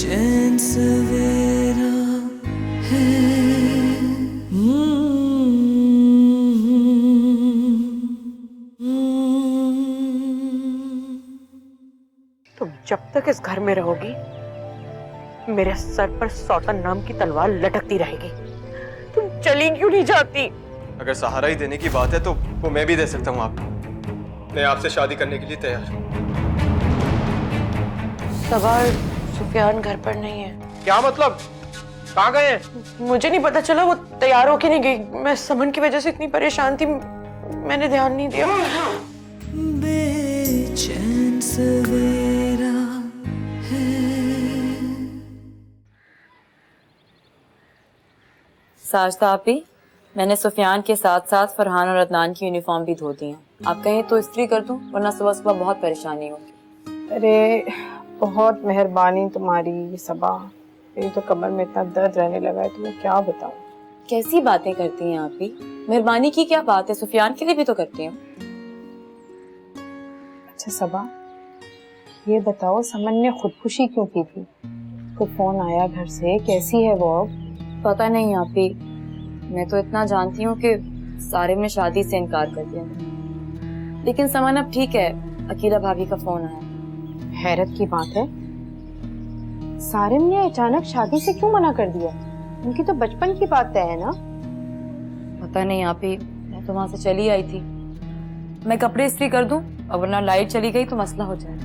बेचैन सवेरा है। तुम जब तक इस घर में रहोगी मेरे सर पर सौतन नाम की तलवार लटकती रहेगी। तुम चली क्यों नहीं जाती? अगर सहारा ही देने की बात है तो वो मैं भी दे सकता हूँ आपको। मैं आपसे शादी करने के लिए तैयार हूँ। सबा सुफियान घर पर नहीं है। क्या मतलब? कहाँ गए हैं? मुझे नहीं पता चला, वो तैयार होके नहीं गई। मैं समन की वजह से इतनी परेशान थी, मैंने ध्यान नहीं दिया। बेचैन सवेरा है। साजदा आपी, मैंने सुफियान के साथ साथ फरहान और अदनान की यूनिफॉर्म भी धो दी है। आप कहें तो इस्त्री कर दूं, वरना सुबह सुबह बहुत परेशानी होगी। अरे बहुत मेहरबानी तुम्हारी सबा, मेरी तो कमर में इतना दर्द रहने लगा है, तुम्हें क्या बताऊं। कैसी बातें करती हैं आप भी? मेहरबानी की क्या बात है, सुफियान के लिए भी तो करती हूँ। अच्छा सबा, ये बताओ समन ने खुदकुशी क्यों की थी? तो फोन आया घर से, कैसी है वो अब? पता नहीं आप भी, मैं तो इतना जानती हूँ कि सारिम ने शादी से इनकार कर दिया, लेकिन समन अब ठीक है। अकीला भाभी का फोन आया। हैरत की बात है, सारिम ने अचानक शादी से क्यों मना कर दिया? उनकी तो बचपन की बात तय है ना। पता नहीं आप ही, मैं तो वहां से चली आई थी। मैं कपड़े इस्त्री कर दूं, और वरना लाइट चली गई तो मसला हो जाए।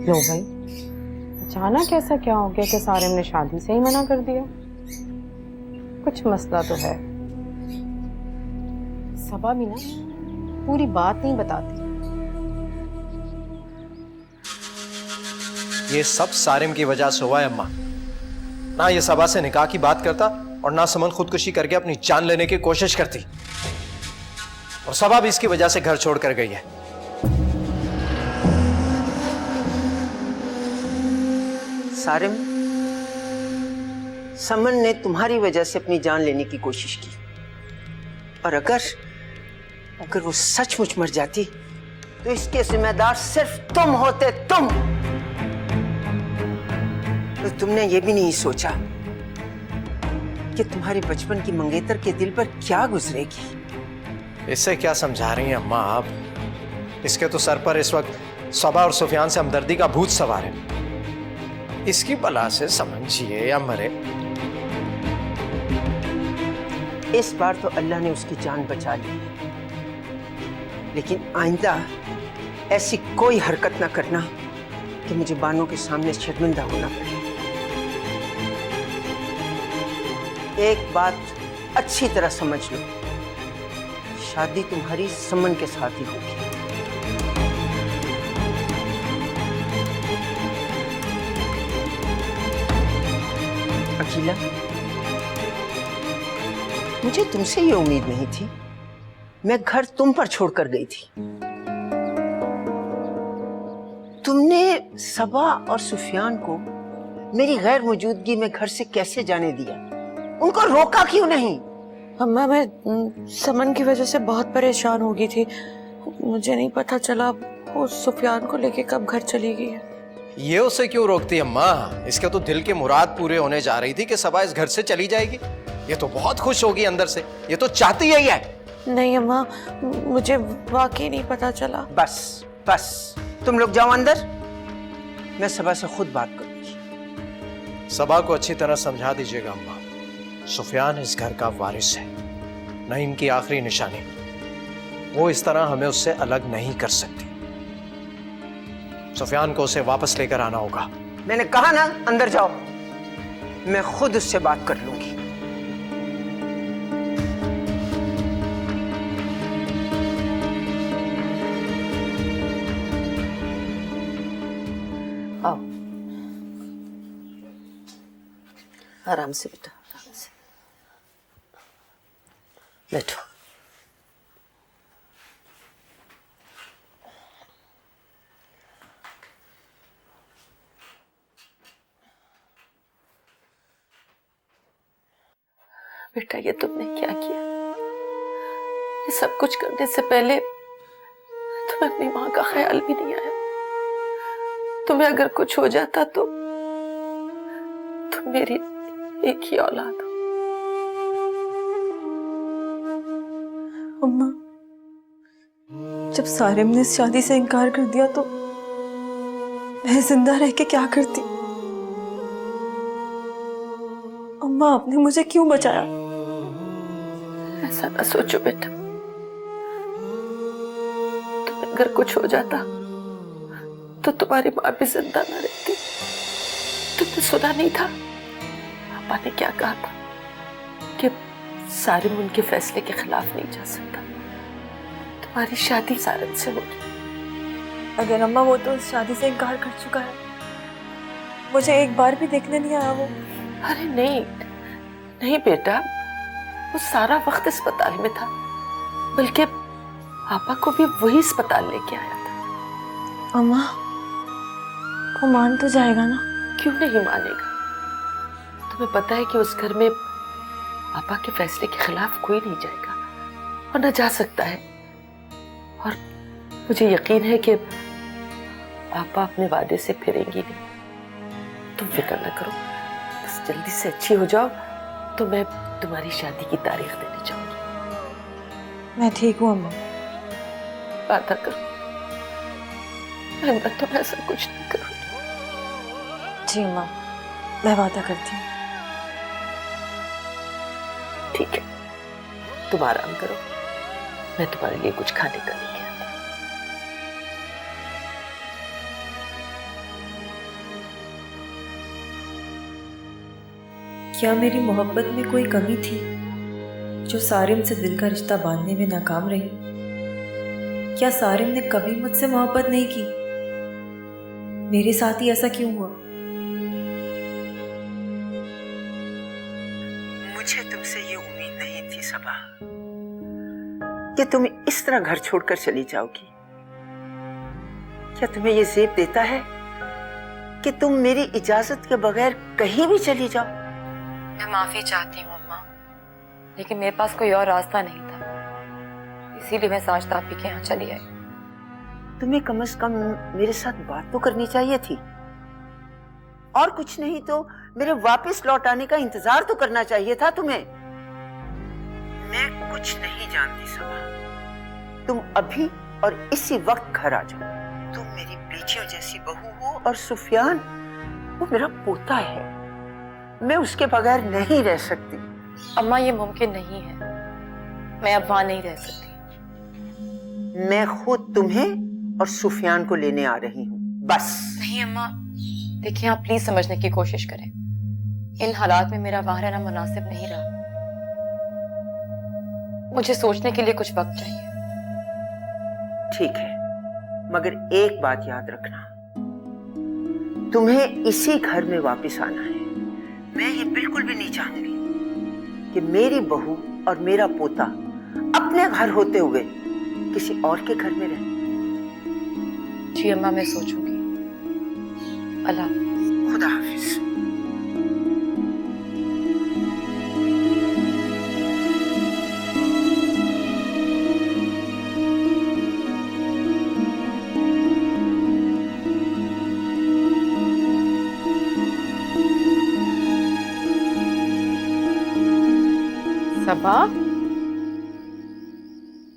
लो भाई, अचानक ऐसा क्या हो गया कि सारिम ने शादी से ही मना कर दिया? कुछ मसला तो है। सबा भी ना पूरी बात नहीं बताती। ये सब सारिम की वजह से हुआ है अम्मा। ना ये सबा से निकाह की बात करता और ना समन खुदकुशी करके अपनी जान लेने की कोशिश करती, और सबा भी इसकी वजह से घर छोड़कर गई है। सारिम, समन ने तुम्हारी वजह से अपनी जान लेने की कोशिश की, और अगर वो सचमुच मर जाती तो इसके जिम्मेदार सिर्फ तुम होते, तुम। तो तुमने ये भी नहीं सोचा कि तुम्हारे बचपन की मंगेतर के दिल पर क्या गुजरेगी। इससे क्या समझा रही हैं अम्मा आप? इसके तो सर पर इस वक्त सबा और सुफियान से हमदर्दी का भूत सवार है। इसकी बला से समझिए या मरे। इस बार तो अल्लाह ने उसकी जान बचा ली है, लेकिन आइंदा ऐसी कोई हरकत ना करना कि मुझे बानों के सामने शर्मिंदा होना पड़े। एक बात अच्छी तरह समझ लो, शादी तुम्हारी समन के साथ ही होगी। अकीला, मुझे तुमसे ये उम्मीद नहीं थी। मैं घर तुम पर छोड़कर गई थी। तुमने सबा और सुफियान को मेरी गैर मौजूदगी में घर से कैसे जाने दिया? उनको रोका क्यों नहीं? अम्मा, मैं समन की वजह से बहुत परेशान हो गई थी। मुझे नहीं पता चला वो सुफियान को लेके कब घर चली गई है। ये उसे क्यों रोकती अम्मा? इसके तो दिल के मुराद पूरे होने जा रही थी कि सबा इस घर से चली जाएगी। ये तो बहुत खुश होगी अंदर से, ये तो चाहती यही है। नहीं अम्मा, मुझे वाकई नहीं पता चला। बस तुम लोग जाओ अंदर, मैं सबा से खुद बात करूंगी। सबा को अच्छी तरह समझा दीजिएगा अम्मा, सुफियान इस घर का वारिस है, न इनकी आखिरी निशानी। वो इस तरह हमें उससे अलग नहीं कर सकती। सुफियान को उसे वापस लेकर आना होगा। मैंने कहा ना, अंदर जाओ, मैं खुद उससे बात कर लूंगी। आओ, आराम से बेटा, आराम से बैठो। बेटा, ये तुमने क्या किया? ये सब कुछ करने से पहले तुम्हें अपनी माँ का ख्याल भी नहीं आया। तुम्हें अगर कुछ हो जाता तो तुम मेरी एक ही औलाद हो। अम्मा, जब सारिम ने इस शादी से इनकार कर दिया तो मैं जिंदा रह के क्या करती? अम्मा, आपने मुझे क्यों बचाया? ऐसा ना सोचो बेटा, तुम्हें अगर कुछ हो जाता तो तुम्हारी माँ भी जिंदा ना रहती। तुमने सुना नहीं था पापा ने क्या कहा था कि सारिम उनके फैसले के खिलाफ नहीं जा सकता। तुम्हारी शादी सारिम से होगी। अगर अम्मा, वो तो इस शादी से इनकार कर चुका है, मुझे एक बार भी देखने नहीं आया वो। अरे नहीं नहीं बेटा, वो सारा वक्त अस्पताल में था, बल्कि पापा को भी वही अस्पताल लेके आया था। अम्मा, वो मान तो जाएगा ना? क्यों नहीं मानेगा? तुम्हें पता है कि उस घर में पापा के फैसले के खिलाफ कोई नहीं जाएगा और न जा सकता है। और मुझे यकीन है कि पापा अपने वादे से फिरेंगी नहीं। तुम फिक्र न करो, बस जल्दी से अच्छी हो जाओ तो मैं तुम्हारी शादी की तारीख देने चाहूंगी। मैं ठीक हूँ अम्मा। वादा करो मैं तुम ऐसा कुछ नहीं करूंगी। जी अम्मा, मैं वादा करती हूँ। ठीक है, तुम आराम करो, मैं तुम्हारे लिए कुछ खाने का लेके आती हूँ। क्या मेरी मोहब्बत में कोई कमी थी जो सारिम से दिल का रिश्ता बांधने में नाकाम रही? क्या सारिम ने कभी मुझसे मोहब्बत नहीं की? मेरे साथ ही ऐसा क्यों हुआ? मुझे तुमसे ये उम्मीद नहीं थी सबा कि तुम इस तरह घर छोड़कर चली जाओगी। क्या तुम्हें ये ज़ेब देता है कि तुम मेरी इजाजत के बगैर कहीं भी चली जाओ? मैं माफी चाहती हूँ अम्मा, लेकिन मेरे पास कोई और रास्ता नहीं था, इसीलिए मैं साजदा आपी के यहाँ चली आई। तुम्हें कम से कम मेरे साथ बात तो करनी चाहिए थी, और कुछ नहीं तो मेरे वापस लौट आने का इंतजार तो करना चाहिए था तुम्हें। मैं कुछ नहीं जानती सबा, तुम अभी और इसी वक्त घर आ जाओ। तुम मेरी बेटियों जैसी बहू हो और सुफियान वो मेरा पोता है, मैं उसके बगैर नहीं रह सकती। अम्मा, ये मुमकिन नहीं है, मैं अब वहां नहीं रह सकती। मैं खुद तुम्हें और सुफियान को लेने आ रही हूँ, बस। नहीं अम्मा, देखिए आप प्लीज समझने की कोशिश करें। इन हालात में मेरा वहां रहना मुनासिब नहीं रहा। मुझे सोचने के लिए कुछ वक्त चाहिए। ठीक है, मगर एक बात याद रखना, तुम्हें इसी घर में वापस आना है। मैं ये बिल्कुल भी नहीं चाहूंगी कि मेरी बहू और मेरा पोता अपने घर होते हुए किसी और के घर में रहे। जी अम्मा, मैं सोचूंगी। अल्लाह हाफ़िज़। खुदा हाफिज। सबा,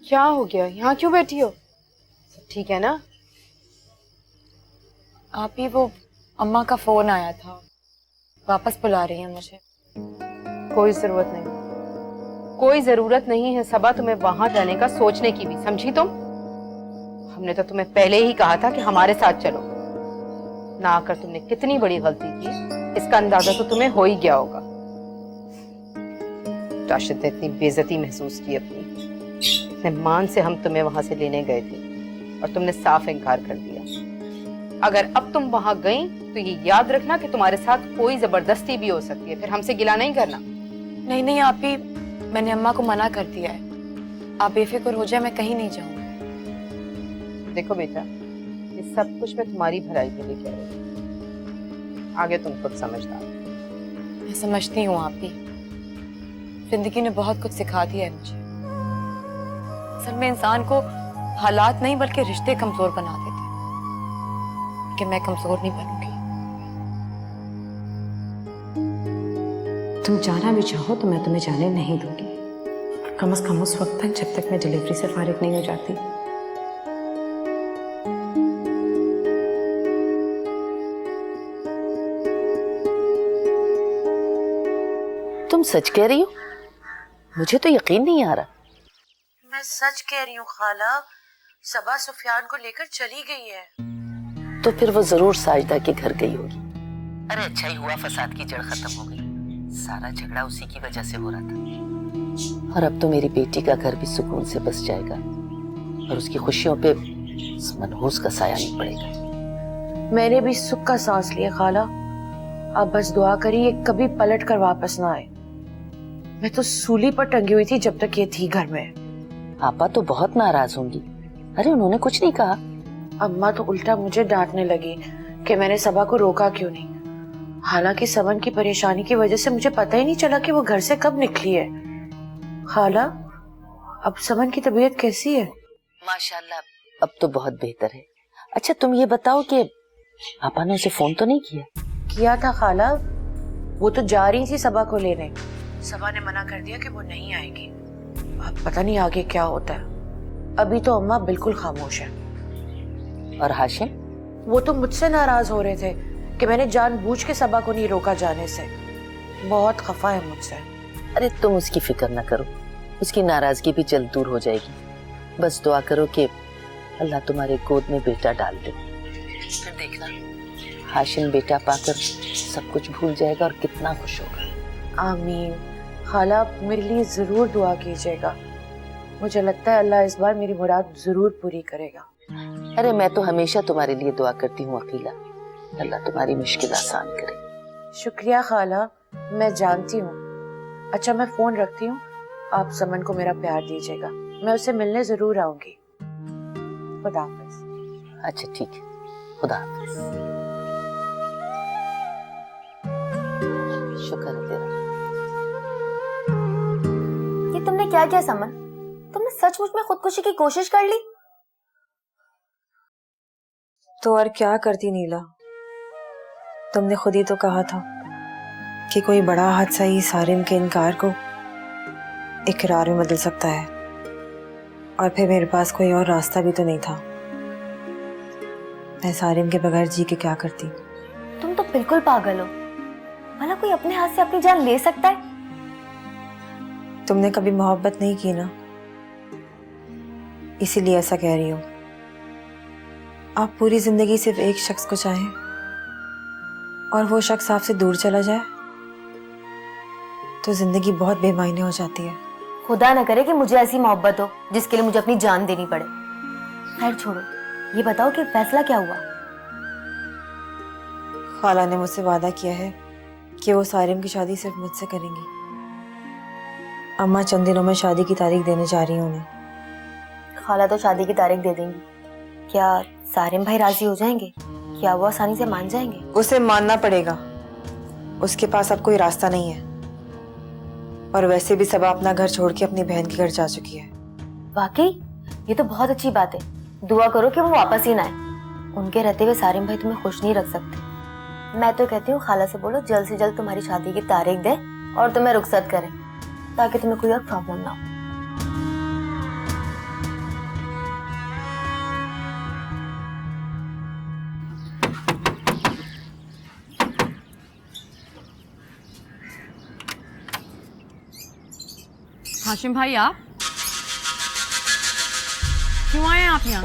क्या हो गया? यहाँ क्यों बैठी हो? सब ठीक है ना? आप ही, वो अम्मा का फोन आया था, वापस बुला रही हैं मुझे। कोई जरूरत नहीं, कोई जरूरत नहीं है सबा तुम्हें वहां जाने का सोचने की भी, समझी तुम? हमने तो तुम्हें पहले ही कहा था कि हमारे साथ चलो। ना आकर तुमने कितनी बड़ी गलती की, इसका अंदाजा तो तुम्हें हो ही गया होगा। राशिद ने इतनी बेइज्जती महसूस की अपनी, इतने मान से हम तुम्हें वहां से लेने गए थे और तुमने साफ इनकार कर दिया। अगर अब तुम वहां गई तो ये याद रखना कि तुम्हारे साथ कोई जबरदस्ती भी हो सकती है, फिर हमसे गिला नहीं करना। नहीं नहीं आप ही, मैंने अम्मा को मना कर दिया है। आप बेफिक्र हो जाए, मैं कहीं नहीं जाऊंगी। देखो बेटा, ये सब कुछ मैं तुम्हारी भलाई के लिए कह रही हूँ, आगे तुम खुद समझदार। मैं समझती हूँ आप ही, जिंदगी ने बहुत कुछ सिखा दिया है मुझे। असल में इंसान को हालात नहीं बल्कि रिश्ते कमजोर बना देते, कि मैं कमजोर नहीं बनूंगी। तुम जाना भी चाहो तो मैं तुम्हें जाने नहीं दूंगी, कम से कम उस वक्त तक जब तक मैं डिलीवरी से फारिग नहीं हो जाती। तुम सच कह रही हो? मुझे तो यकीन नहीं आ रहा। मैं सच कह रही हूँ खाला, सबा सुफियान को लेकर चली गई है। तो फिर वो जरूर साजदा के घर गई होगी। अरे अच्छा ही हुआ फसाद की जड़ खत्म हो गई, सारा झगड़ा उसी की वजह से हो रहा था। और अब तो मेरी बेटी का घर भी सुकून से बस जाएगा और उसकी खुशियों पे इस मनहूस का साया नहीं पड़ेगा। मैंने भी सुख का सांस लिया खाला। अब बस दुआ करी ये कभी पलट कर वापस ना आए। मैं तो सूली पर टंगी हुई थी जब तक ये थी घर में। आपा तो बहुत नाराज होंगी। अरे उन्होंने कुछ नहीं कहा। अम्मा तो उल्टा मुझे डांटने लगी कि मैंने सबा को रोका क्यों नहीं। हालांकि सबन की परेशानी की वजह से मुझे पता ही नहीं चला कि वो घर से कब निकली है। खाला, अब सबन की तबीयत कैसी है? माशाल्लाह अब तो बहुत बेहतर है। अच्छा तुम ये बताओ कि आपा ने उसे फोन तो नहीं किया? किया था खाला, वो तो जा रही थी सबा को लेने। सबा ने मना कर दिया कि वो नहीं आएगी। अब पता नहीं आगे क्या होता है। अभी तो अम्मा बिल्कुल खामोश है। और हाशिम? वो तो मुझसे नाराज हो रहे थे कि मैंने जानबूझ के सबा को नहीं रोका जाने से। बहुत खफा है मुझसे। अरे तुम उसकी फिक्र न करो, उसकी नाराजगी भी जल्द दूर हो जाएगी। बस दुआ करो कि अल्लाह तुम्हारे गोद में बेटा डाल दे। फिर देखना हाशिम बेटा पाकर सब कुछ भूल जाएगा और कितना खुश होगा। आमीन। खाला मेरे लिए जरूर दुआ कीजिएगा। मुझे लगता है अल्लाह इस बार मेरी मुराद जरूर पूरी करेगा। अरे मैं तो हमेशा तुम्हारे लिए दुआ करती हूँ अकीला, अल्लाह तुम्हारी मुश्किल आसान करे। शुक्रिया खाला, मैं जानती हूँ। अच्छा मैं फोन रखती हूँ, आप समन को मेरा प्यार दीजिएगा। मैं उससे मिलने जरूर आऊंगी। खुदा हाफिज। अच्छा ठीक है, खुदा हाफिज। शुक्र है तेरा। ये तुमने क्या किया समन? तुमने सचमुच में खुदकुशी की कोशिश कर ली? तो और क्या करती नीला, तुमने खुद ही तो कहा था कि कोई बड़ा हादसा ही सारिम के इनकार को इकरार में बदल सकता है, और फिर मेरे पास कोई और रास्ता भी तो नहीं था। मैं सारिम के बगैर जी के क्या करती। तुम तो बिल्कुल पागल हो। भला कोई अपने हाथ से अपनी जान ले सकता है? तुमने कभी मोहब्बत नहीं की ना, इसीलिए ऐसा कह रही हो। आप पूरी जिंदगी सिर्फ एक शख्स को चाहें और वो शख्स आपसे दूर चला जाए तो जिंदगी बहुत बेमायने हो जाती है। खुदा न करे कि मुझे ऐसी मोहब्बत हो जिसके लिए मुझे अपनी जान देनी पड़े। खैर छोड़ो, ये बताओ कि फैसला क्या हुआ? खाला ने मुझसे वादा किया है कि वो सारिम की शादी सिर्फ मुझसे करेंगी। अम्मा चंद दिनों में शादी की तारीख देने जा रही हैं उन्हें। खाला तो शादी की तारीख दे देंगी, क्या सारिम भाई राजी हो जाएंगे? क्या वो आसानी से मान जाएंगे? उसे मानना पड़ेगा, उसके पास अब कोई रास्ता नहीं है। और वैसे भी सबा अपना घर छोड़ के अपनी बहन के घर जा चुकी है। वाकई ये तो बहुत अच्छी बात है। दुआ करो कि वो वापस ही ना आए। उनके रहते हुए सारिम भाई तुम्हें खुश नहीं रख सकते। मैं तो कहती हूँ खाला से बोलो जल्द से जल्द तुम्हारी शादी की तारीख दे और तुम्हें रुखसत करें, ताकि तुम्हें कोई और प्रॉब्लम ना हो। हाशिम भाई आप क्यों आए आप यहाँ?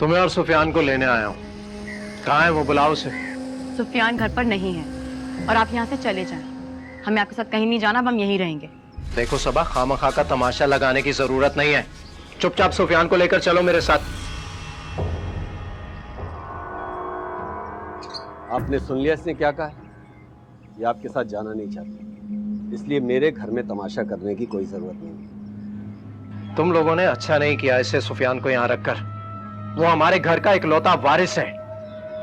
तुम्हें और सुफियान को लेने आया हूँ। कहाँ है वो, बुलाओ उसे। सुफियान घर पर नहीं है और आप यहाँ से चले जाएं। हमें आपके साथ कहीं नहीं जाना, अब हम यहीं रहेंगे। देखो सबा, खामखा का तमाशा लगाने की जरूरत नहीं है। चुपचाप सुफियान को लेकर चलो मेरे साथ। आपने सुन लिया इसने क्या कहा? ये आपके साथ जाना नहीं चाहती, इसलिए मेरे घर में तमाशा करने की कोई जरूरत नहीं। तुम लोगों ने अच्छा नहीं किया इसे सुफियान को यहाँ रखकर। वो हमारे घर का इकलौता वारिस है।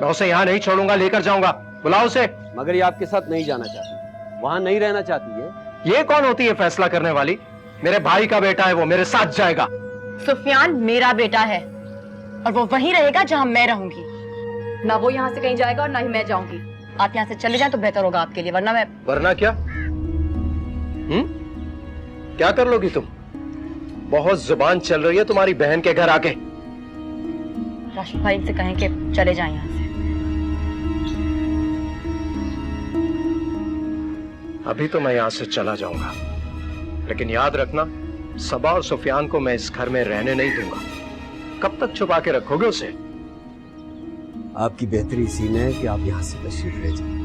मैं उसे यहाँ नहीं छोड़ूंगा, लेकर जाऊंगा। बुलाओ उसे। मगर ये आपके साथ नहीं जाना चाहती, वहां नहीं रहना चाहती है। ये कौन होती है फैसला करने वाली? मेरे भाई का बेटा है वो, मेरे साथ जाएगा। सुफियान मेरा बेटा है और वो वहीं रहेगा जहां मैं रहूंगी। ना वो यहाँ से कहीं जाएगा और ना ही मैं जाऊंगी। आप यहाँ से चले जाएं तो बेहतर होगा आपके लिए, वरना मैं। वरना क्या? क्या कर लोगी तुम? बहुत जुबान चल रही है तुम्हारी बहन के घर आके। राशिद भाई से कहें कि चले जाएं यहाँ से। अभी तो मैं यहां से चला जाऊंगा, लेकिन याद रखना, सबा और सुफियान को मैं इस घर में रहने नहीं दूंगा। कब तक छुपा के रखोगे उसे? आपकी बेहतरी इसी में है कि आप यहां से तशरीफ ले जाएं।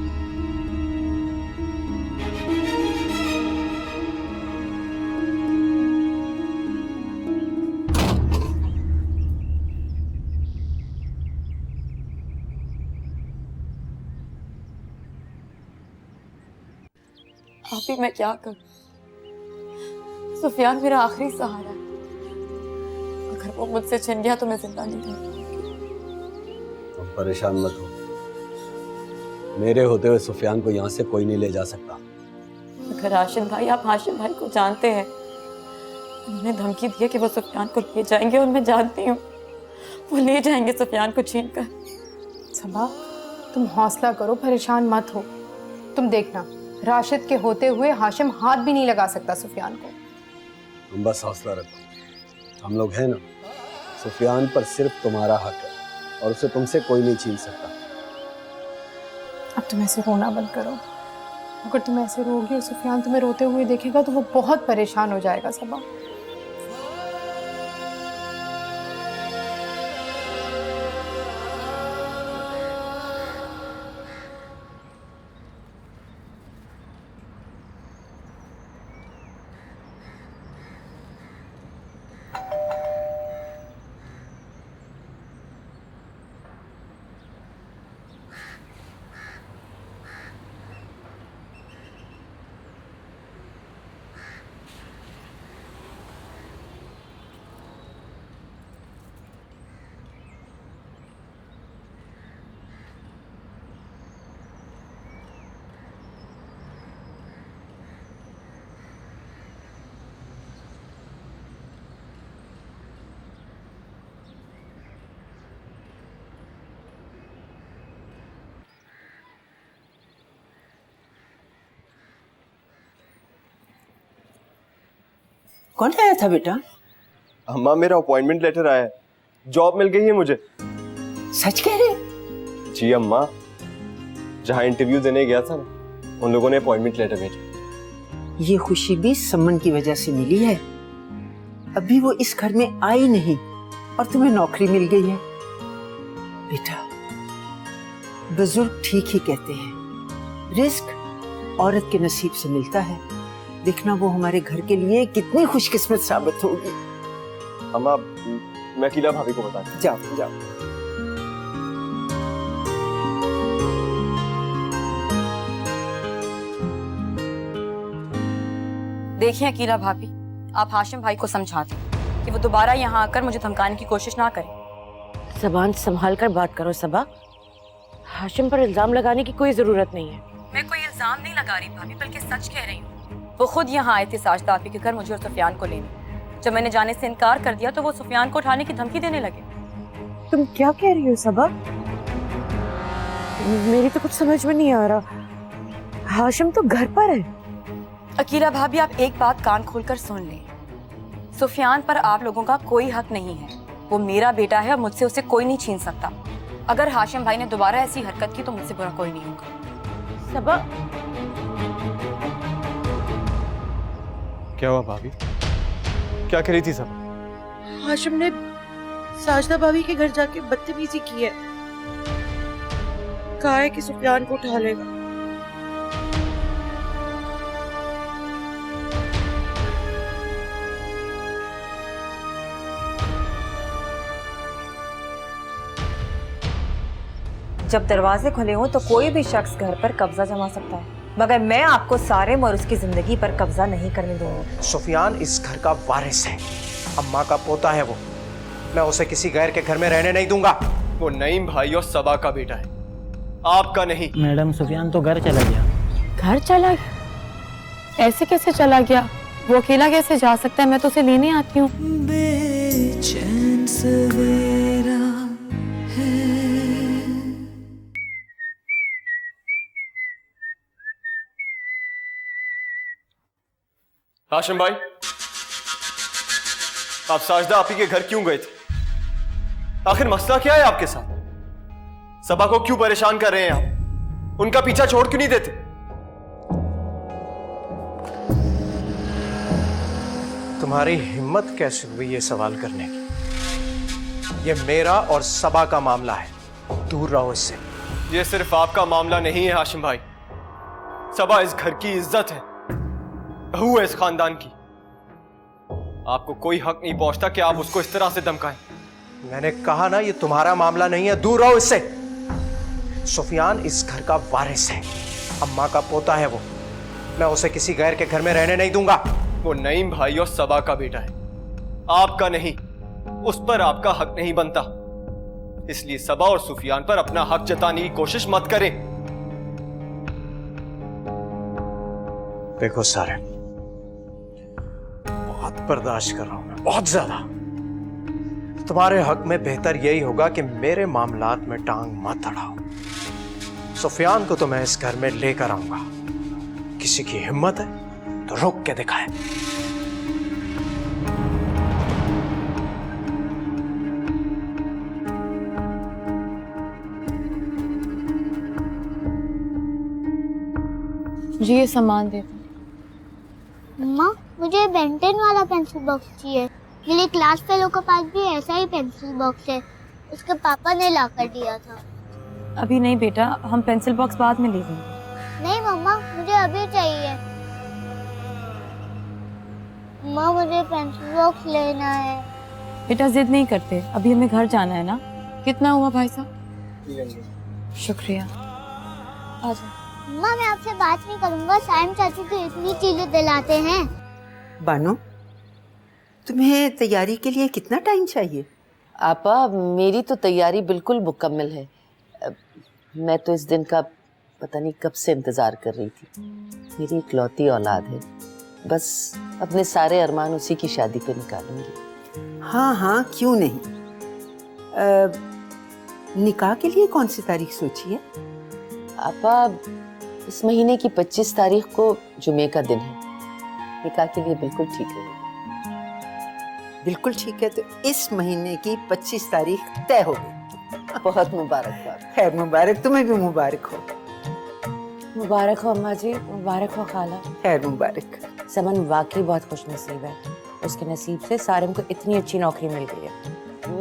आप ही मैं क्या करूं? सुफियान मेरा आखिरी सहारा है। अगर वो मुझसे छिन गया तो मैं जिंदा नहीं रहूंगी। तुम परेशान मत हो, मेरे होते हुए सुफियान को यहाँ से कोई नहीं ले जा सकता। अगर राशिद भाई, आप हाशिम भाई को जानते हैं, उन्होंने धमकी दी है कि वो सुफियान को ले जाएंगे और मैं जानती हूँ वो ले जाएंगे सुफियान को छीन कर। सबा, तुम हौसला करो, परेशान मत हो। तुम देखना, राशिद के होते हुए हाशिम हाथ भी नहीं लगा सकता सुफियान को। तुम बस हौसला रखो, हम लोग हैं ना। सुफियान पर सिर्फ तुम्हारा हक है और उसे तुमसे कोई नहीं छीन सकता। अब तुम ऐसे रोना बंद करो। अगर तुम ऐसे रोगी और सुफियान तुम्हें रोते हुए देखेगा तो वो बहुत परेशान हो जाएगा सबा। कौन आया था बेटा? अम्मा, मेरा अपॉइंटमेंट लेटर आया है, जॉब मिल गई है मुझे। सच कह रहे? जी अम्मा, जहाँ इंटरव्यू देने गया था ना, उन लोगों ने अपॉइंटमेंट लेटर भेजा। ये खुशी भी समन की वजह से मिली है। अभी वो इस घर में आई नहीं और तुम्हें नौकरी मिल गई है। बेटा, बुजुर्ग ठीक ही कहते हैं, रिस्क औरत के नसीब से मिलता है। देखना वो हमारे घर के लिए कितनी खुशकिस्मत साबित होगी। अम्मा, मैं अकीला भाभी को बता दूं। जाओ जाओ। देखिए अकीला भाभी, आप हाशिम भाई को समझा दें कि वो दोबारा यहाँ आकर मुझे धमकाने की कोशिश ना करें। जबान संभाल कर बात करो सबा। हाशिम पर इल्जाम लगाने की कोई जरूरत नहीं है। मैं कोई इल्जाम नहीं लगा रही भाभी, बल्कि सच कह रही हूँ। वो खुद यहाँ आए थे साजिदा आपी के घर मुझे और सुफियान को लेने। जब मैंने जाने से इनकार कर दिया तो वो सुफियान को उठाने की धमकी देने लगे। तुम क्या कह रही हो सबा? मेरी तो कुछ समझ में नहीं आ रहा। हाशिम तो घर पर है। अकीला भाभी, आप एक बात कान खोलकर सुन लें। सुफियान पर आप लोगों का कोई हक नहीं है। वो मेरा बेटा है और मुझसे उसे कोई नहीं छीन सकता। अगर हाशिम भाई ने दोबारा ऐसी हरकत की तो मुझसे बुरा कोई नहीं होगा। सबा, क्या हुआ भाभी? क्या कह रही थी सब? हाशिम ने साजिदा भाभी के घर जाके बदतमीजी की है। कहा है कि सुफियान को उठा लेगा। जब दरवाजे खुले हों तो कोई भी शख्स घर पर कब्जा जमा सकता है, मगर मैं आपको सारिम और उसकी जिंदगी पर कब्जा नहीं करने दूंगा। सुफियान इस घर का वारिस है, अम्मा का पोता है वो। मैं उसे किसी गैर के घर में रहने नहीं दूंगा। वो नईम भाई और सबा का बेटा है, आपका नहीं। मैडम, सुफियान तो घर चला गया। घर चला गया? ऐसे कैसे चला गया? वो अकेला कैसे जा सकता है? मैं तो उसे लेने आती हूँ। बेचैन सवेरा है। हाशिम भाई, आप साजदा आपी के घर क्यों गए थे? आखिर मसला क्या है आपके साथ? सबा को क्यों परेशान कर रहे हैं आप? उनका पीछा छोड़ क्यों नहीं देते? तुम्हारी हिम्मत कैसे हुई ये सवाल करने की? ये मेरा और सबा का मामला है, दूर रहो इससे। ये सिर्फ आपका मामला नहीं है हाशिम भाई। सबा इस घर की इज्जत है, बहू है इस खानदान की। आपको कोई हक नहीं पहुंचता कि आप उसको इस तरह से धमकाएं। मैंने कहा ना, ये तुम्हारा मामला नहीं है, दूर रहो इससे। सुफियान इस घर का वारिस है, अम्मा का पोता है वो। मैं उसे किसी गैर के घर में रहने नहीं दूंगा। वो नईम भाई और सबा का बेटा है, आपका नहीं। उस पर आपका हक नहीं बनता, इसलिए सबा और सुफियान पर अपना हक जताने की कोशिश मत करें। देखो सारे, बहुत बर्दाश्त कर रहा हूं मैं, बहुत ज्यादा। तुम्हारे हक में बेहतर यही होगा कि मेरे मामलात में टांग मत अड़ाओ। सुफियान को तो मैं इस घर में लेकर आऊंगा। किसी की हिम्मत है तो रुक के दिखाए। जी ये सामान दे दो। मम्मा, मुझे बेंटेन वाला पेंसिल बॉक्स चाहिए। मेरे क्लास फेलो के पास भी ऐसा ही पेंसिल बॉक्स है, उसके पापा ने ला कर दिया था। अभी नहीं बेटा, हम पेंसिल बॉक्स बाद में ले लेंगे। नहीं मम्मा, मुझे अभी चाहिए। मम्मा, मुझे पेंसिल बॉक्स लेना है। बेटा जिद नहीं करते, अभी हमें घर जाना है ना। कितना हुआ भाई साहब? शुक्रिया। आजा। मम्मा, मैं आपसे बात नहीं करूंगा, साइम चाचू तो इतनी चीजें दिलाते हैं। बानो, तुम्हें तैयारी के लिए कितना टाइम चाहिए? आपा, मेरी तो तैयारी बिल्कुल मुकम्मल है। मैं तो इस दिन का पता नहीं कब से इंतजार कर रही थी। मेरी इकलौती औलाद है, बस अपने सारे अरमान उसी की शादी पे निकालूंगी। हाँ हाँ, क्यों नहीं। निकाह के लिए कौन सी तारीख सोची है? आपा, इस महीने की 25 तारीख को जुमे का दिन है। निकाह के लिए बिल्कुल ठीक है। बिल्कुल ठीक है, तो इस महीने की 25 तारीख तय हो गई। बहुत मुबारकबाद। खैर मुबारक, तुम्हें भी मुबारक हो। मुबारक हो अम्मा जी, मुबारक हो खाला। खैर मुबारक। समन वाकई बहुत खुशनसीब है, उसके नसीब से सारिम को इतनी अच्छी नौकरी मिल गई है।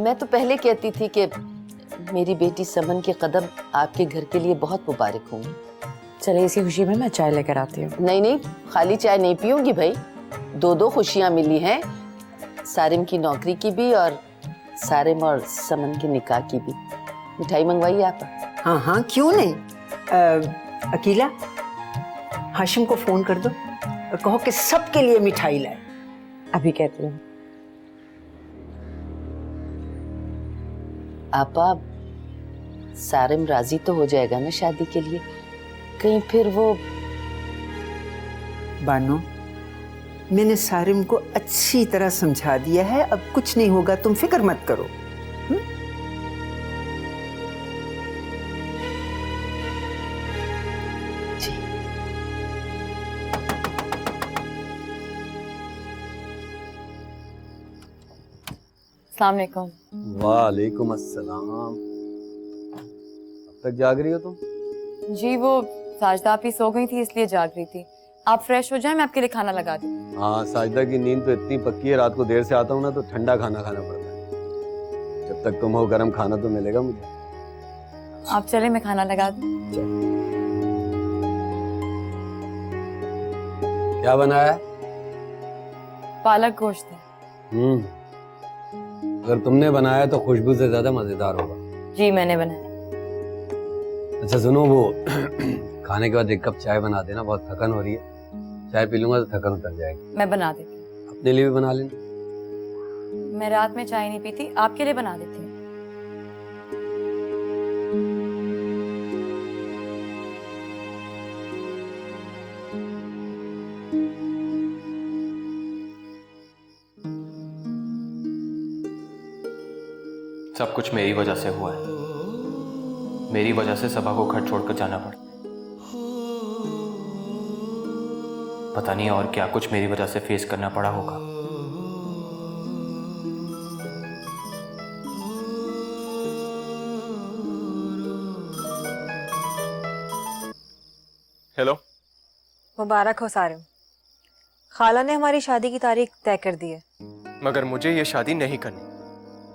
मैं तो पहले कहती थी कि मेरी बेटी समन के कदम आपके घर के लिए बहुत मुबारक होंगे। चले इसी खुशी में मैं चाय लेकर आती हूँ। नहीं नहीं, खाली चाय नहीं पीऊंगी भाई, दो खुशियां मिली हैं, सारिम की नौकरी की भी और सारिम और समन के निकाह की भी। मिठाई मंगवाइए आप। हाँ हाँ, क्यों नहीं। अकीला, हाशिम को फोन कर दो और कहो कि सबके लिए मिठाई लाए। अभी कहती हूँ। आपा, सारिम राजी तो हो जाएगा ना शादी के लिए? कहीं फिर वो। बानो, मैंने सारिम को अच्छी तरह समझा दिया है, अब कुछ नहीं होगा, तुम फिक्र मत करो। जी। अस्सलाम वालेकुम। वालेकुम अस्सलाम। अब तक जाग रही हो तुम? जी वो साजदा आप ही सो गई थी इसलिए जाग रही थी। आप फ्रेश हो जाएं, मैं आपके लिए खाना लगा दूं। हाँ, साजिदा की नींद तो इतनी पक्की है, रात को देर से आता हूँ ना तो ठंडा खाना खाना पड़ता है। जब तक तुम हो गर्म खाना तो मिलेगा मुझे। आप चले, मैं खाना लगा दूं। क्या बनाया है? पालक गोश्त है। अगर तुमने बनाया तो खुशबू से ज्यादा मजेदार होगा। जी मैंने बनाया। अच्छा सुनो, वो खाने के बाद एक कप चाय बना देना, बहुत थकन हो रही है। चाय पी लूंगा तो थकन उतर जाएगी। मैं बना देती हूँ। अपने लिए भी बना लेना। मैं रात में चाय नहीं पीती, आपके लिए बना देती हूँ। सब कुछ मेरी वजह से हुआ है। मेरी वजह से सबा को घर छोड़कर जाना पड़ा। पता नहीं और क्या कुछ मेरी वजह से फेस करना पड़ा होगा। हेलो। मुबारक हो सारिम, खाला ने हमारी शादी की तारीख तय कर दी है। मगर मुझे ये शादी नहीं करनी।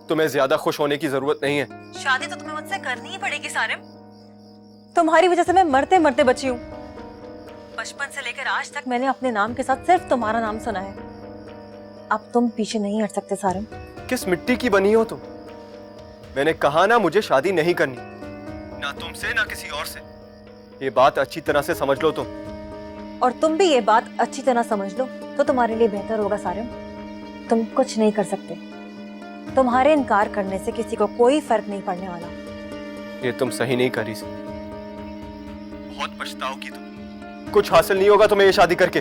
तुम्हें ज्यादा खुश होने की जरूरत नहीं है। शादी तो तुम्हें मुझसे करनी ही पड़ेगी सारिम। तुम्हारी वजह से मैं मरते मरते बची हूँ। बचपन से लेकर आज तक मैंने अपने नाम के साथ सिर्फ तुम्हारा नाम सुना है। अब तुम पीछे नहीं हट सकते सारिम। किस मिट्टी की बनी हो तुम? मैंने कहा ना मुझे शादी नहीं करनी, ना तुमसे ना किसी और से। ये बात अच्छी तरह से समझ लो तुम। और तुम भी ये बात अच्छी तरह समझ लो तो तुम्हारे लिए बेहतर होगा सारिम। तुम कुछ नहीं कर सकते। तुम्हारे इनकार करने से किसी को कोई फर्क नहीं पड़ने वाला। ये तुम सही नहीं करी सी। बहुत पछताओगी तुम। कुछ हासिल नहीं होगा तुम्हें ये शादी करके।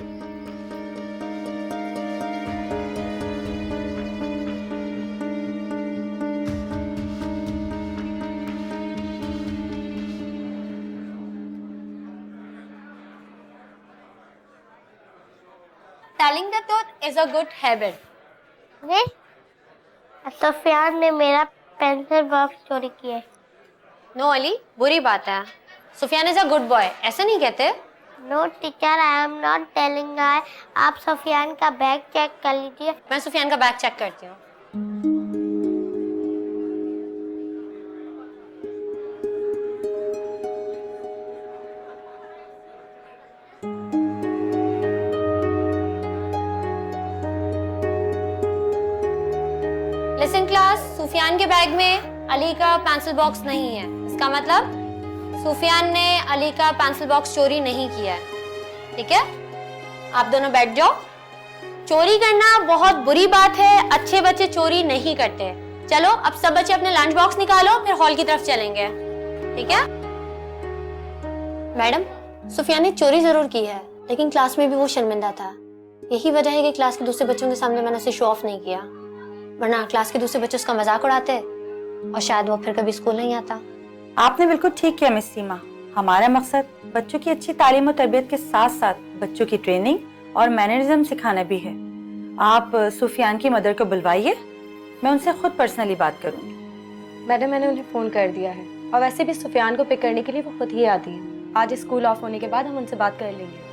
Telling the truth is a good habit. Sufiyan ने मेरा पेंसिल बॉक्स चोरी किया है। नो अली, बुरी बात है। Sufiyan is a good boy, ऐसा नहीं कहते। No teacher, I am not telling lie. आप सुफियान का बैग चेक कर लीजिए। मैं सुफियान का बैग चेक करती हूँ। लिसन क्लास, सुफियान के बैग में अली का पेंसिल बॉक्स नहीं है। इसका मतलब सुफियान ने अली का पेंसिल बॉक्स चोरी नहीं किया है। ठीक है, आप दोनों बैठ जाओ। चोरी करना बहुत बुरी बात है। अच्छे बच्चे चोरी नहीं करते। चलो अब सब बच्चे अपने लंच बॉक्स निकालो, फिर हॉल की तरफ चलेंगे। ठीक है मैडम, सुफियान ने चोरी जरूर की है, लेकिन क्लास में भी वो शर्मिंदा था। यही वजह है कि क्लास के दूसरे बच्चों के सामने मैंने उसे शो ऑफ नहीं किया, वरना क्लास के दूसरे बच्चे उसका मजाक उड़ाते और शायद वो फिर कभी स्कूल नहीं आता। आपने बिल्कुल ठीक किया मिस सीमा। हमारा मकसद बच्चों की अच्छी तालीम और तरबियत के साथ साथ बच्चों की ट्रेनिंग और मैनरिज्म सिखाना भी है। आप सुफियान की मदर को बुलवाइए, मैं उनसे खुद पर्सनली बात करूंगी। मैडम, मैंने उन्हें फोन कर दिया है और वैसे भी सुफियान को पिक करने के लिए वो खुद ही आती है। आज स्कूल ऑफ होने के बाद हम उनसे बात कर लेंगे।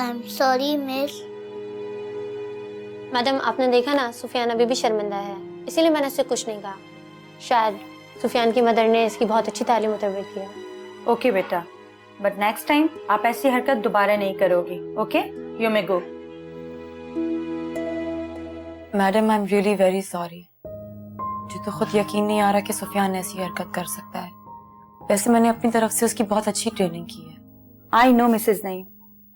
आई एम सॉरी मिस। मैडम, आपने देखा ना, सुफियान अभी भी शर्मिंदा है, इसीलिए मैंने उससे कुछ नहीं कहा। शायद सुफियान की मदर ने इसकी बहुत अच्छी तालीम और तरबियत की है। ओके बेटा, बट नेक्स्ट टाइम आप ऐसी हरकत दोबारा नहीं करोगी। Okay, you may go. Madam, I am really very sorry. मुझे तो खुद यकीन नहीं आ रहा कि सुफियान ऐसी हरकत कर सकता है। वैसे मैंने अपनी तरफ से उसकी बहुत अच्छी ट्रेनिंग की है। आई नो मिसेज नईम,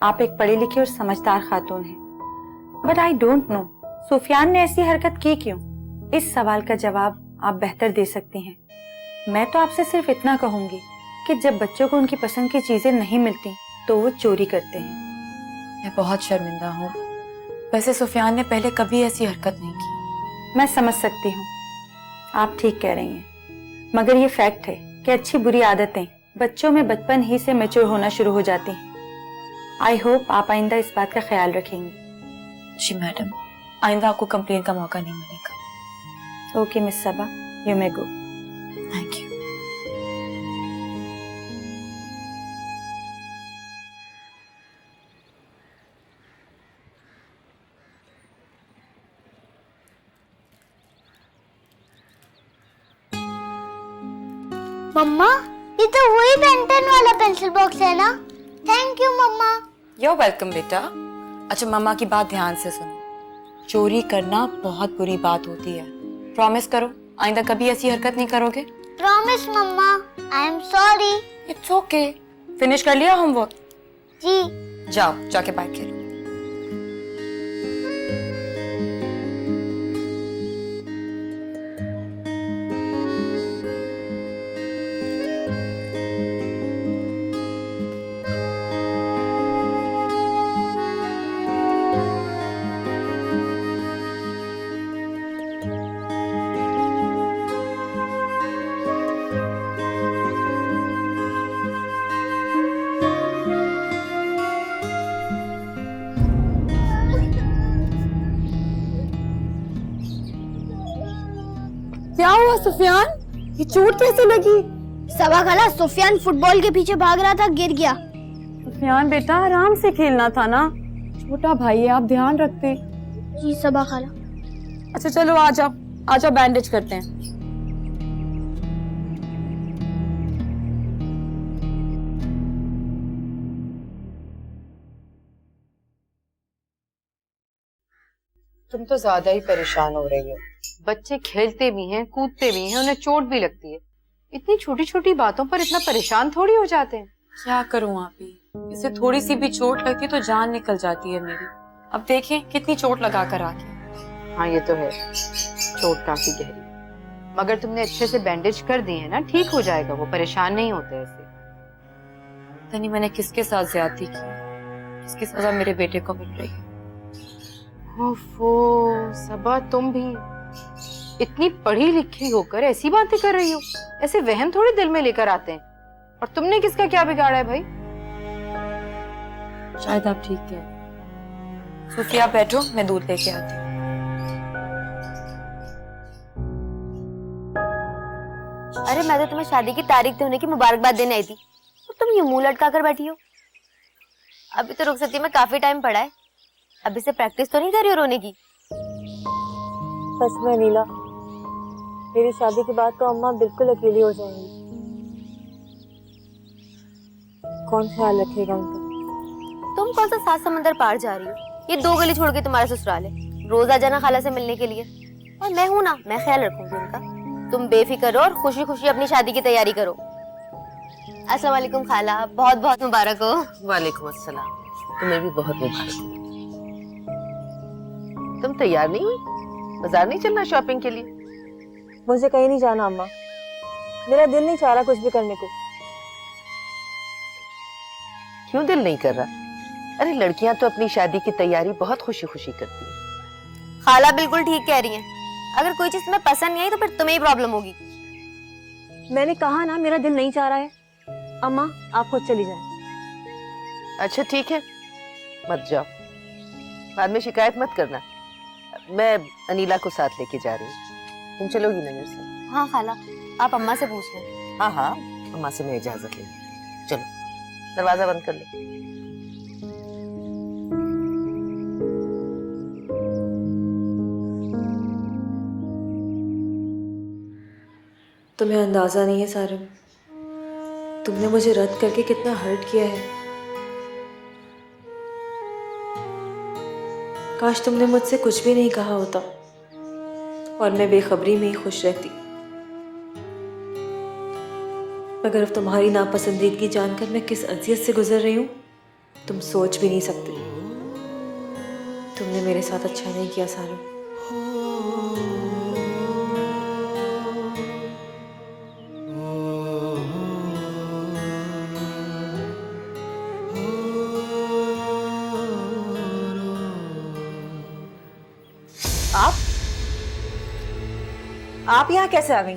आप एक पढ़ी लिखी और समझदार खातून हैं, but I don't know Sufiyan ने ऐसी हरकत की क्यों। इस सवाल का जवाब आप बेहतर दे सकती हैं। मैं तो आपसे सिर्फ इतना कहूंगी कि जब बच्चों को उनकी पसंद की चीजें नहीं मिलती तो वो चोरी करते हैं। मैं बहुत शर्मिंदा हूँ। वैसे सुफियान ने पहले कभी ऐसी हरकत नहीं की। मैं समझ सकती हूँ, आप ठीक कह रही हैं, मगर ये फैक्ट है कि अच्छी बुरी आदतें बच्चों में बचपन ही से मैच्योर होना शुरू हो जाती हैं। आई होप आप आइंदा इस बात का ख्याल रखेंगी। जी मैडम, आइंदा आपको कंप्लेन का मौका नहीं मिलेगा। Okay miss Saba, you may go. Thank you. मम्मा, ये तो वही बेंटन वाला पेंसिल बॉक्स है ना? Thank you mamma. You're welcome बेटा। अच्छा, मम्मा की बात ध्यान से सुनो। चोरी करना बहुत बुरी बात होती है। प्रॉमिस करो आइंदा कभी ऐसी हरकत नहीं करोगे। Promise mama. I am sorry. It's okay. Finish कर लिया होमवर्क? जी। जाओ जाके बाइक खेलो। क्या हुआ सुफियान? ये चोट कैसे लगी? सबा खाला, सुफियान फुटबॉल के पीछे भाग रहा था, गिर गया। सुफियान बेटा, आराम से खेलना था ना, छोटा भाई है, आप ध्यान रखते। जी सबा खाला। अच्छा चलो आ जाओ, आ जाओ, बैंडेज करते हैं। तुम तो ज्यादा ही परेशान हो रही हो। बच्चे खेलते भी हैं, कूदते भी हैं, उन्हें चोट भी लगती है। इतनी छोटी छोटी बातों पर इतना परेशान थोड़ी हो जाते हैं। क्या करूं आपी, इसे थोड़ी सी भी चोट लगती तो जान निकल जाती है मेरी। अब देखें कितनी चोट लगा कर आके। हाँ ये तो है, चोट काफी गहरी, मगर तुमने अच्छे से बैंडेज कर दिए है ना, ठीक हो जाएगा, वो परेशान नहीं होते ऐसे। तनी मैंने किसके साथ ज्यादती की, किसकी सजा मेरे बेटे को मिल रही है। ओफो सबा, तुम भी इतनी पढ़ी लिखी होकर ऐसी बातें कर रही हो? ऐसे वहम थोड़ी दिल में लेकर आते हैं। और तुमने किसका क्या बिगाड़ा है भाई? शायद आप ठीक कह। सुफिया बैठो, मैं दूध लेके आती हूँ। अरे मैं तो तुम्हें शादी की तारीख होने की मुबारकबाद देने आई थी, और तुम यूं मुंह लटका कर बैठी हो। अभी तो रुखसती में काफी टाइम पड़ा है, अभी से प्रैक्टिस तो नहीं कर रही हो रोने की? सच में नीला, मेरी शादी के बाद तो अम्मा बिल्कुल अकेली हो जाएंगी। कौन ख्याल रखेगा उनका? तुम कौन सा 7 समंदर पार जा रही हो? ये 2 गली छोड़ के तुम्हारा ससुराल है, रोज आ जाना खाला से मिलने के लिए। और मैं हूं ना, मैं ख्याल रखूंगी उनका। तुम बेफिक्र रहो और खुशी खुशी अपनी शादी की तैयारी करो। अस्सलाम वालेकुम खाला, बहुत बहुत मुबारक हो। वालेकुम अस्सलाम, तुम्हें भी बहुत मुबारक हो। तुम तैयार नहीं हुई? बाजार नहीं चलना शॉपिंग के लिए? मुझे कहीं नहीं जाना अम्मा, मेरा दिल नहीं चाह रहा कुछ भी करने को। क्यों दिल नहीं कर रहा? अरे लड़कियां तो अपनी शादी की तैयारी बहुत खुशी खुशी करती हैं। खाला बिल्कुल ठीक कह रही हैं। अगर कोई चीज तुम्हें पसंद नहीं आई तो फिर तुम्हें ही प्रॉब्लम होगी। मैंने कहा ना, मेरा दिल नहीं चाह रहा है। अम्मा आप खुद चली जाएं। अच्छा ठीक है, मत जाओ, बाद में शिकायत मत करना। मैं अनीला को साथ लेके जा रही हूँ, तुम चलोगी ना मेरे साथ? हाँ खाला, आप अम्मा से पूछ लें। हाँ हाँ, अम्मा से मैं इजाजत ले। चलो दरवाजा बंद कर ले। तुम्हें अंदाजा नहीं है सारिम, तुमने मुझे रद्द करके कितना हर्ट किया है। काश तुमने मुझसे कुछ भी नहीं कहा होता और मैं बेखबरी में ही खुश रहती। मगर अब तुम्हारी नापसंदीदगी जानकर मैं किस अजियत से गुजर रही हूँ तुम सोच भी नहीं सकते। तुमने मेरे साथ अच्छा नहीं किया सारिम। आप यहाँ कैसे आ गई?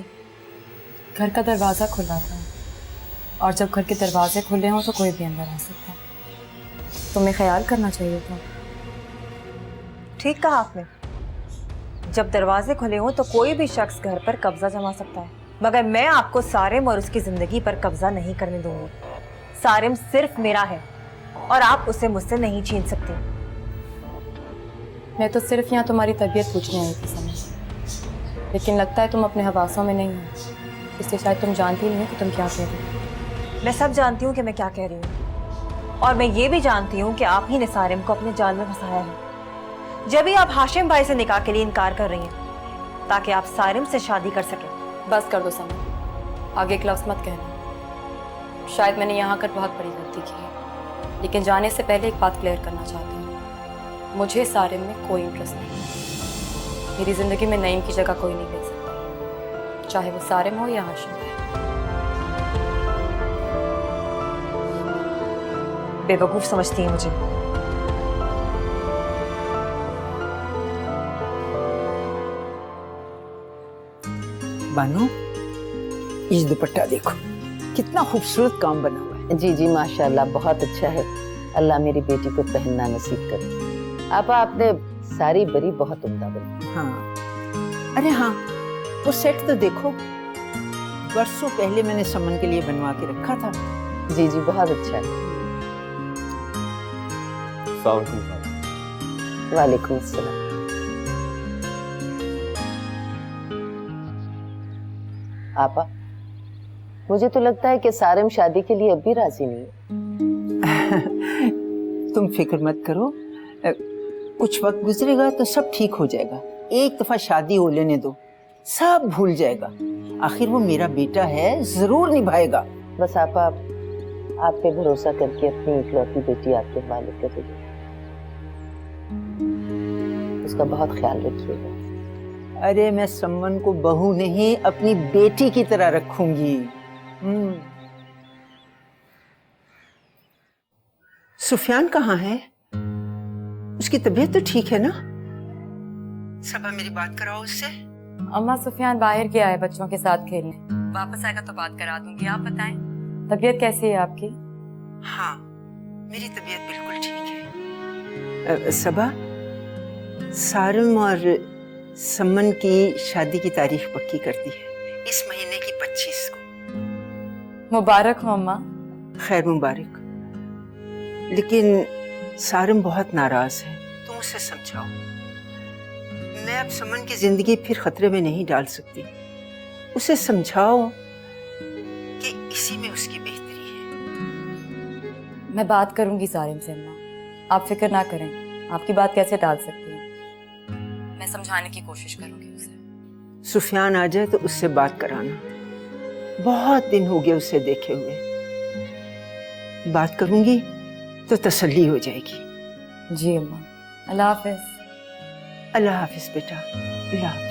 घर का दरवाजा खुला था, और जब घर के दरवाजे खुले हों तो कोई भी अंदर आ सकता है। तुम्हें ख्याल करना चाहिए था। ठीक कहा आपने, जब दरवाजे खुले हों तो कोई भी शख्स घर पर कब्जा जमा सकता है, मगर मैं आपको सारिम और उसकी जिंदगी पर कब्जा नहीं करने दूंगी। सारिम सिर्फ मेरा है और आप उसे मुझसे नहीं छीन सकते। मैं तो सिर्फ यहाँ तुम्हारी तबीयत पूछने आई थी समझ, लेकिन लगता है तुम अपने हवासों में नहीं हो, इसलिए शायद तुम जानती नहीं हो कि तुम क्या कह रही हो। मैं सब जानती हूँ कि मैं क्या कह रही हूँ, और मैं ये भी जानती हूँ कि आप ही ने सारिम को अपने जाल में फंसाया है। जब भी आप हाशिम भाई से निकाह के लिए इनकार कर रही हैं ताकि आप सारिम से शादी कर सकें। बस कर दो समझ, आगे एक लफ्ज़ मत कहना। शायद मैंने यहाँ आकर बहुत बड़ी गलती की है, लेकिन जाने से पहले एक बात क्लियर करना चाहती हूँ। मुझे सारिम में कोई इंटरेस्ट नहीं है। मेरी जिंदगी में नईम की जगह कोई नहीं ले सकता, चाहे वो सारिम हो या हाशिम भाई। बेवकूफ समझती है मुझे। बानो, इस दुपट्टा देखो, कितना खूबसूरत काम बना हुआ है। जी जी माशाल्लाह, बहुत अच्छा है। अल्लाह मेरी बेटी को पहनना नसीब करे। आपा आपने सारी बरी बहुत उम्दा बनी। हाँ, अरे हाँ, वो सेट तो देखो, बरसों पहले मैंने समन के लिए बनवा के रखा था। जी जी, बहुत अच्छा है। वालेकुम अस्सलाम। आपा, मुझे तो लगता है कि सारिम शादी के लिए अभी राजी नहीं है। तुम फिक्र मत करो, कुछ वक्त गुजरेगा तो सब ठीक हो जाएगा। एक दफा शादी हो लेने दो, सब भूल जाएगा। आखिर वो मेरा बेटा है, जरूर निभाएगा। बस आपा, आप पे भरोसा करके अपनी इकलौती बेटी आपके हवाले कर दीजिए। उसका बहुत ख्याल रखिएगा। अरे मैं सम्मन को बहू नहीं, अपनी बेटी की तरह रखूंगी। सुफियान कहाँ है? उसकी तबीयत तो ठीक है ना? सबा, मेरी बात कराओ उससे। अम्मा, सुफियान बाहर गया है बच्चों के साथ खेलने, वापस आएगा तो बात करा दूंगी। आप बताएं, तबीयत कैसी है आपकी? हाँ, मेरी तबीयत बिल्कुल ठीक है। सबा, सारिम और सम्मन की शादी की तारीख पक्की कर दी है, इस महीने की 25 को। मुबारक हो अम्मा। खैर मुबारक। लेकिन सारिम बहुत नाराज है, तुम उसे समझाओ। मैं अब समन की जिंदगी फिर खतरे में नहीं डाल सकती। उसे समझाओ कि इसी में उसकी बेहतरी है। मैं बात करूंगी सारिम से अम्मा, आप फिक्र ना करें। आपकी बात कैसे टाल सकती हूँ, मैं समझाने की कोशिश करूंगी उसे। सुफियान आ जाए तो उससे बात कराना, बहुत दिन हो गए उसे देखे हुए। बात करूंगी तो तसल्ली हो जाएगी। जी अम्मा, अल्लाह हाफिज। अल्लाह हाफिज बेटा, अल्लाह हाफिज।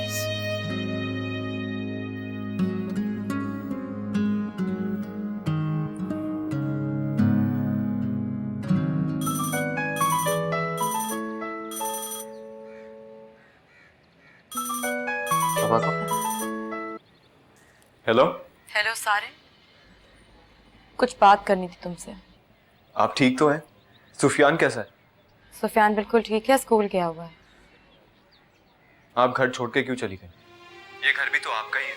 हेलो। हेलो सारिम, कुछ बात करनी थी तुमसे। आप ठीक तो हैं? सुफियान कैसा है? सुफियान बिल्कुल ठीक है, स्कूल गया हुआ है। आप घर छोड़ के क्यों चली गई? ये घर भी तो आपका ही है,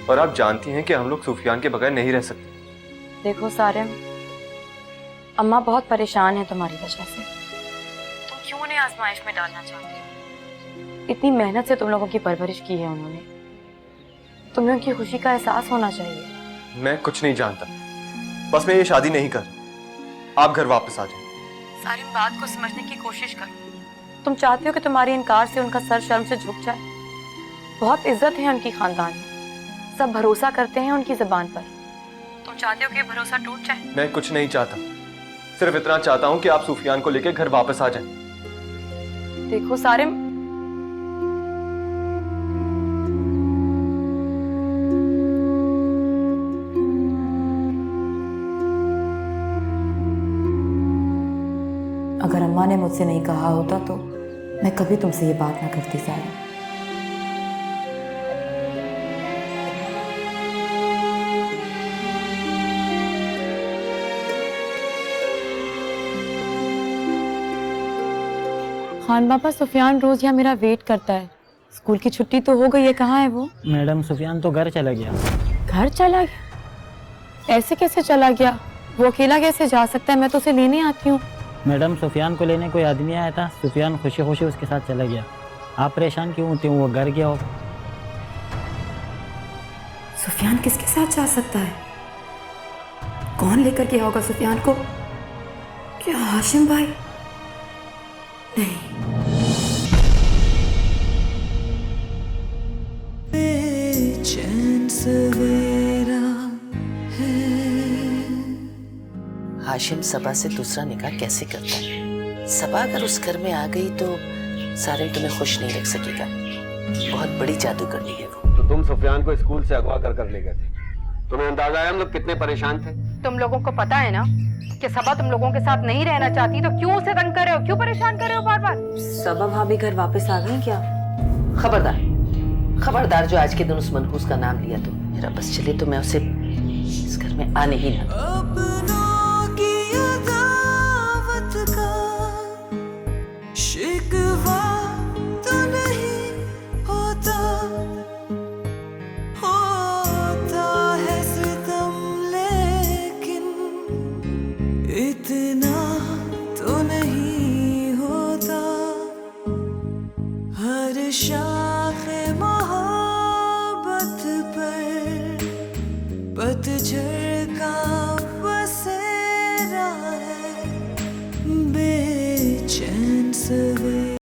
और आप जानती हैं कि हम लोग सुफियान के बगैर नहीं रह सकते। देखो सारिम, अम्मा बहुत परेशान है तुम्हारी वजह से। तुम क्यों उन्हें आजमाइश में डालना चाहते हो? इतनी मेहनत से तुम लोगों की परवरिश की है उन्होंने, तुम्हें उनकी खुशी का एहसास होना चाहिए। मैं कुछ नहीं जानता, बस मैं ये शादी नहीं कर। आप घर वापस आ जाए। सारिम, बात को समझने की कोशिश करो। तुम चाहते हो कि तुम्हारे इनकार से उनका सर शर्म से झुक जाए। बहुत इज्जत है उनकी खानदान में, सब भरोसा करते हैं उनकी जुबान पर। तुम चाहते हो कि भरोसा टूट जाए? मैं कुछ नहीं चाहता, सिर्फ इतना चाहता हूँ कि आप सुफियान को लेकर घर वापस आ जाएं। देखो सारिम, अगर अम्मा ने मुझसे नहीं कहा होता तो मैं कभी तुमसे ये बात ना करती सारिम। खान बाबा, सुफियान रोज यहाँ मेरा वेट करता है। स्कूल की छुट्टी तो हो गई है, कहाँ है वो? मैडम, सुफियान तो घर चला गया। घर चला गया? ऐसे कैसे चला गया? वो अकेला कैसे जा सकता है? मैं तो उसे लेने आती हूँ। मैडम, सुफियान को लेने कोई आदमी आया था, सुफियान खुशी खुशी उसके साथ चला गया। आप परेशान क्यों होते हो? वो घर गया हो। सुफियान किसके साथ जा सकता है? कौन लेकर गया होगा सुफियान को? क्या हाशिम भाई? नहीं। बेचैन सवेरा है। हाशिम सबा से दूसरा निकाह कैसे करता है? सबा अगर उस घर में आ गई तो सारे तुम्हें खुश नहीं रख सकेगा। बहुत बड़ी जादूगरनी है वो। तो तुम सुफियान को स्कूल से अगवा कर ले गए थे, तुम्हें अंदाजा है हम लोग कितने परेशान थे? तुम लोगों को पता है ना कि सबा तुम लोगों के साथ नहीं रहना चाहती, तो क्यों उसे तंग कर रहे हो, क्यों परेशान कर रहे हो बार बार? सबा भाभी घर वापस आ गई क्या? खबरदार, खबरदार जो आज के दिन उस मनहूस का नाम लिया तो मेरा बस चले तो मैं उसे इस घर में आने ही ना दूं। अपनों की अदावत का शिकवा तो नहीं होता, शाखे मोहब्बत पर पतझड़ का बसेरा है बेचैन सवेरा।